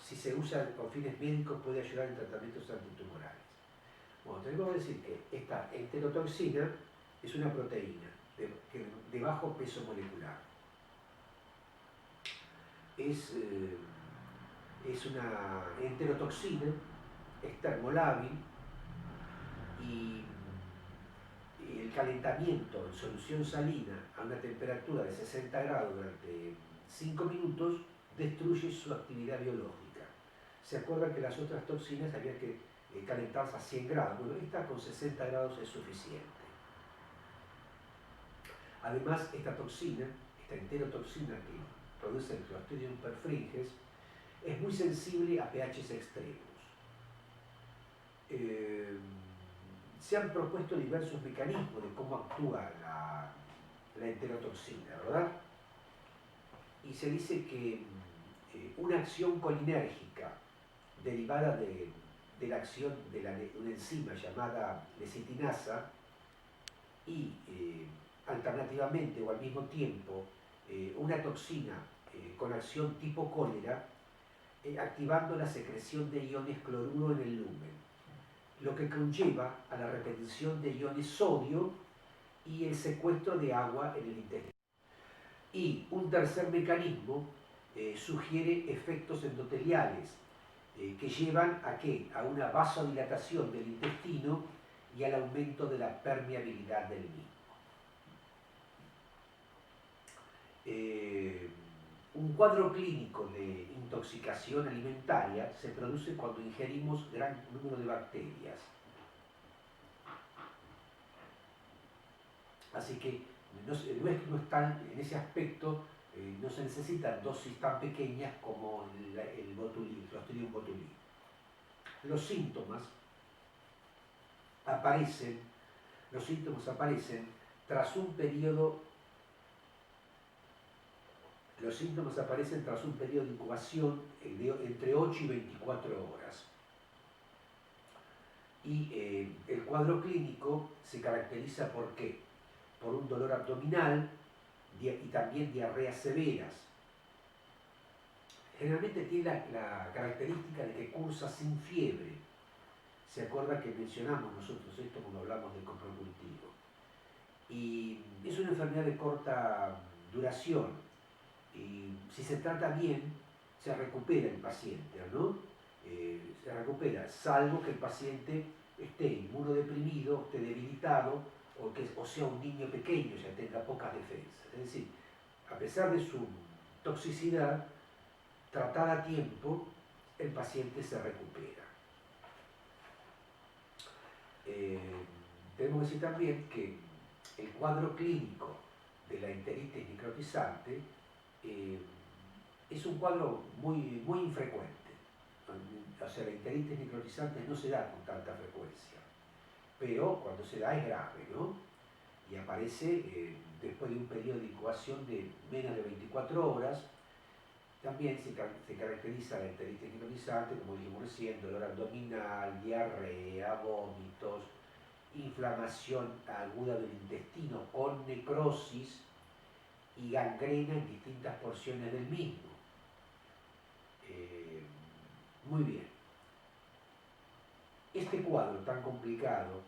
Speaker 1: si se usa con fines médicos, puede ayudar en tratamientos antitumorales. Bueno, tenemos que decir que esta enterotoxina es una proteína de bajo peso molecular. Es una enterotoxina, es termolábil, y el calentamiento en solución salina a una temperatura de 60 grados durante 5 minutos destruye su actividad biológica. ¿Se acuerdan que las otras toxinas había que calentarse a 100 grados? Bueno, esta con 60 grados es suficiente. Además, esta enterotoxina que produce el Clostridium perfringens, es muy sensible a pHs extremos. Se han propuesto diversos mecanismos de cómo actúa la enterotoxina, ¿verdad? Y se dice que una acción colinérgica derivada de la acción de una enzima llamada lecitinasa y alternativamente o al mismo tiempo una toxina con acción tipo cólera, activando la secreción de iones cloruro en el lumen, lo que conlleva a la repetición de iones sodio y el secuestro de agua en el intestino. Y un tercer mecanismo sugiere efectos endoteliales que llevan ¿a qué? A una vasodilatación del intestino y al aumento de la permeabilidad del mismo. Un cuadro clínico de intoxicación alimentaria se produce cuando ingerimos gran número de bacterias. Así que en ese aspecto no se necesitan dosis tan pequeñas como el Clostridium botulinum. Los síntomas aparecen tras un periodo de incubación entre 8 y 24 horas. Y el cuadro clínico se caracteriza ¿por qué? Por un dolor abdominal y también diarreas severas. Generalmente tiene la característica de que cursa sin fiebre. ¿Se acuerda que mencionamos nosotros esto cuando hablamos del coprocultivo? Y es una enfermedad de corta duración. Y si se trata bien, se recupera el paciente, ¿no? Se recupera, salvo que el paciente esté inmunodeprimido, esté debilitado, o sea un niño pequeño, ya tenga pocas defensas. Es decir, a pesar de su toxicidad, tratada a tiempo, el paciente se recupera. Tenemos que decir también que el cuadro clínico de la enteritis necrotizante es un cuadro muy infrecuente. O sea, la enteritis necrotizante no se da con tanta frecuencia, pero cuando se da es grave, ¿no? Y aparece después de un periodo de incubación de menos de 24 horas. También se caracteriza la enteritis necrotizante, como dijimos recién, dolor abdominal, diarrea, vómitos, inflamación aguda del intestino con necrosis y gangrena en distintas porciones del mismo. Muy bien. Este cuadro tan complicado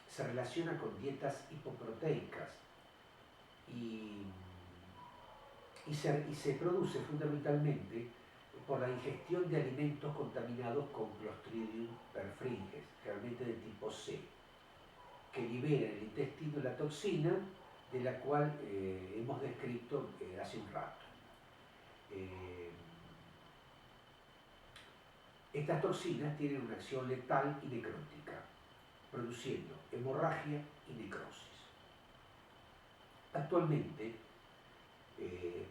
Speaker 1: se relaciona con dietas hipoproteicas y se produce fundamentalmente por la ingestión de alimentos contaminados con Clostridium perfringens, realmente de tipo C, que libera en el intestino la toxina de la cual hemos descrito hace un rato. Estas toxinas tienen una acción letal y necrótica, produciendo hemorragia y necrosis. Actualmente,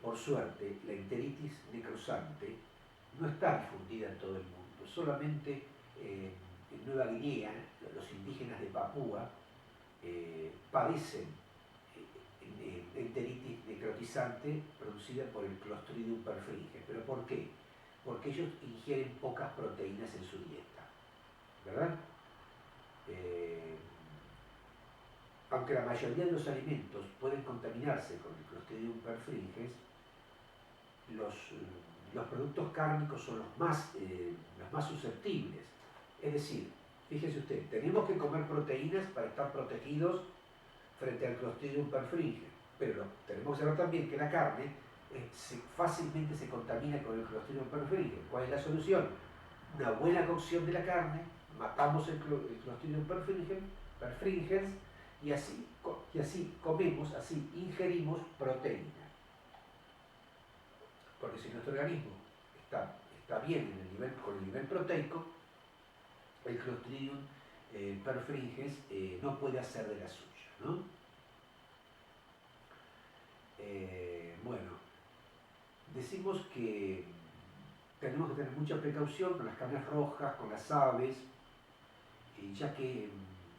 Speaker 1: por suerte, la enteritis necrosante no está difundida en todo el mundo, solamente en Nueva Guinea, los indígenas de Papúa padecen enteritis necrotizante producida por el Clostridium perfringens. ¿Pero por qué? Porque ellos ingieren pocas proteínas en su dieta, ¿verdad? Aunque la mayoría de los alimentos pueden contaminarse con el Clostridium perfringens, los productos cárnicos son los más susceptibles. Es decir, fíjese usted, tenemos que comer proteínas para estar protegidos frente al Clostridium perfringens, pero tenemos que saber también que la carne fácilmente se contamina con el Clostridium perfringens. ¿Cuál es la solución? Una buena cocción de la carne, matamos el Clostridium perfringens y así comemos, así ingerimos proteína. Porque si nuestro organismo está bien con el nivel proteico, el Clostridium perfringens no puede hacer de la suya, ¿no? Bueno, decimos que tenemos que tener mucha precaución con las carnes rojas, con las aves, ya que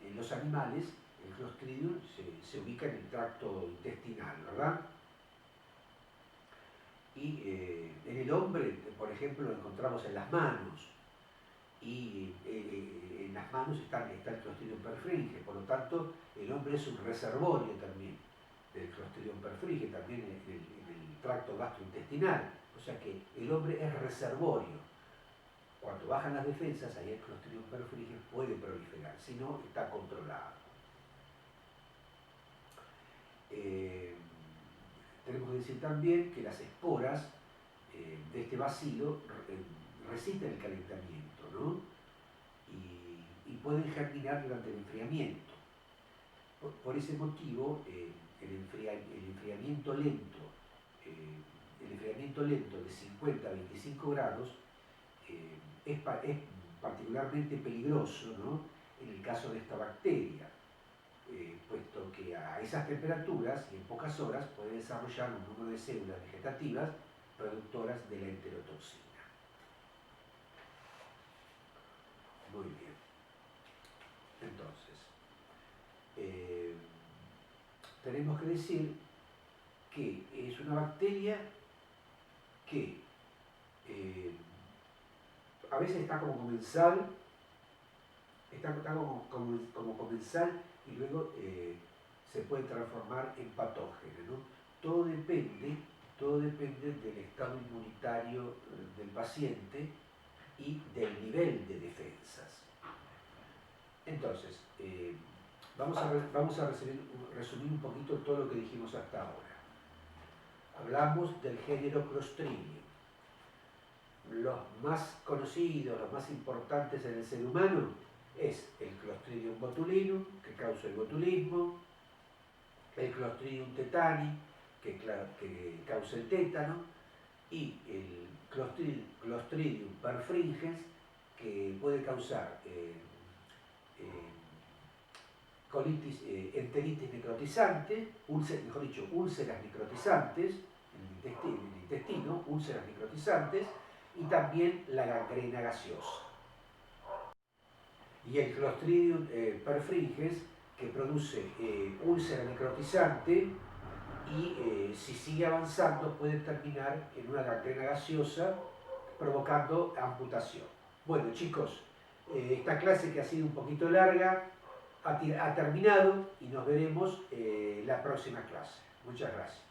Speaker 1: en los animales el Clostridium se ubica en el tracto intestinal, ¿verdad? Y en el hombre, por ejemplo, lo encontramos en las manos, y en las manos está el Clostridium perfringens, por lo tanto el hombre es un reservorio también del Clostridium perfringens, también en el tracto gastrointestinal, o sea que el hombre es reservorio. Cuando bajan las defensas, ahí el Clostridium perfringens puede proliferar, si no está controlado. Tenemos que decir también que las esporas de este bacilo resisten el calentamiento, ¿no? Y pueden germinar durante el enfriamiento. Por ese motivo, el enfriamiento lento de 50 a 25 grados es particularmente peligroso, ¿no? En el caso de esta bacteria, puesto que a esas temperaturas y en pocas horas puede desarrollar un número de células vegetativas productoras de la enterotoxina. Muy bien. Entonces, tenemos que decir que es una bacteria que a veces está como comensal, como comensal y luego se puede transformar en patógeno, ¿no? Todo depende del estado inmunitario del paciente y del nivel de defensas. Entonces, vamos a resumir un poquito todo lo que dijimos hasta ahora. Hablamos del género Clostridium. Los más conocidos, los más importantes en el ser humano es el Clostridium botulinum, que causa el botulismo, el Clostridium tetani, que causa el tétano, y el Clostridium perfringens, que puede causar enteritis necrotizante, úlceras necrotizantes en el intestino, úlceras necrotizantes, y también la gangrena gaseosa. Y el Clostridium perfringens, que produce úlcera necrotizante y si sigue avanzando puede terminar en una gangrena gaseosa provocando amputación. Bueno chicos, esta clase que ha sido un poquito larga ha terminado y nos veremos la próxima clase. Muchas gracias.